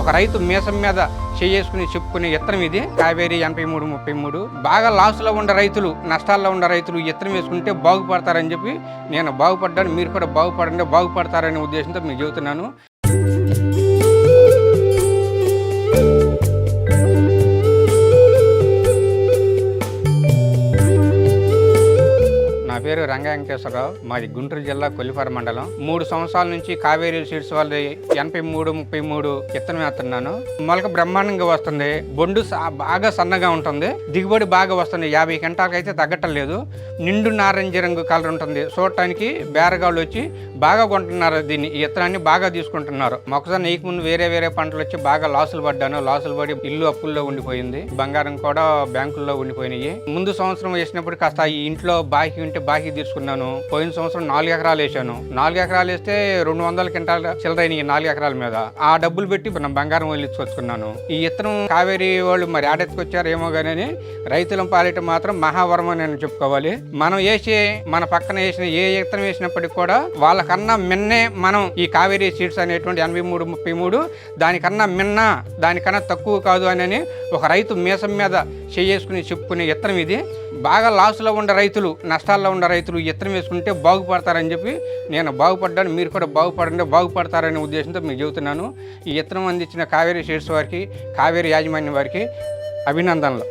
ఒక రైతు మీసం మీద చేసుకుని చెప్పుకునే ఇత్తనం ఇది కావేరి 8333. బాగా లాస్లో ఉన్న రైతులు, నష్టాల్లో ఉన్న రైతులు ఇత్తనం వేసుకుంటే బాగుపడతారని చెప్పి నేను బాగుపడ్డాను. మీరు కూడా బాగుపడతారనే ఉద్దేశంతో మీకు చెబుతున్నాను. నా పేరు రంగా వెంకటేశ్వరరావు. మాది గుంటూరు జిల్లా కొల్లిపార మండలం. 3 సంవత్సరాల నుంచి కావేరీ సీడ్స్ వాళ్ళది 8333 విత్తనం వేస్తున్నాను. మొలక బ్రహ్మాండంగా వస్తుంది. బొండు బాగా సన్నగా ఉంటుంది. దిగుబడి బాగా వస్తుంది. 50 క్వింటాలకు అయితే తగ్గటం లేదు. నిండు నారింజ రంగు కలర్ ఉంటుంది. చూడటానికి బేరగాళ్ళు వచ్చి బాగా కొంటున్నారు. దీన్ని ఈ విత్తనాన్ని బాగా తీసుకుంటున్నారు. మొక్కజొన్న వేయక ముందు వేరే పంటలు వచ్చి బాగా లాసులు పడ్డాను. లాసులు పడి ఇల్లు అప్పుల్లో ఉండిపోయింది. బంగారం కూడా బ్యాంకుల్లో ఉండిపోయినాయి. ముందు సంవత్సరం వేసినప్పుడు కాస్త ఈ ఇంట్లో బాకీ ఉంటే బాకీ తీసుకున్నాను. పోయిన సంవత్సరం 4 ఎకరాలు వేసాను. 4 ఎకరాలు వేస్తే 200 క్వింటాల చిల్లరైన 4 ఎకరాల మీద ఆ డబ్బులు పెట్టి బంగారం వదిలించుకొచ్చుకున్నాను. ఈ ఇత్తనం కావేరీ వాళ్ళు మరి ఆడెత్తుకొచ్చారు ఏమో కానీ రైతుల పాలిట మాత్రం మహావరం అని నేను చెప్పుకోవాలి. మనం మన పక్కన వేసిన ఏ ఇత్తనం వేసినప్పటికీ కూడా వాళ్ళకన్నా మిన్నే మనం ఈ కావేరీ సీడ్స్ అనేటువంటి 8333 దానికన్నా తక్కువ కాదు అని ఒక రైతు మీసం మీద చేసుకుని చెప్పుకునే ఇత్తనం ఇది. బాగా లాస్లో ఉన్న రైతులు, నష్టాల్లో ఉన్న రైతులు ఇత్తనం వేసుకుంటే బాగుపడతారని చెప్పి నేను బాగుపడ్డాను. మీరు కూడా బాగుపడతారనే ఉద్దేశంతో మీకు చెబుతున్నాను. ఈ ఇత్తనం అందించిన కావేరీ సీడ్స్ వారికి, కావేరీ యాజమాన్యం వారికి అభినందనలు.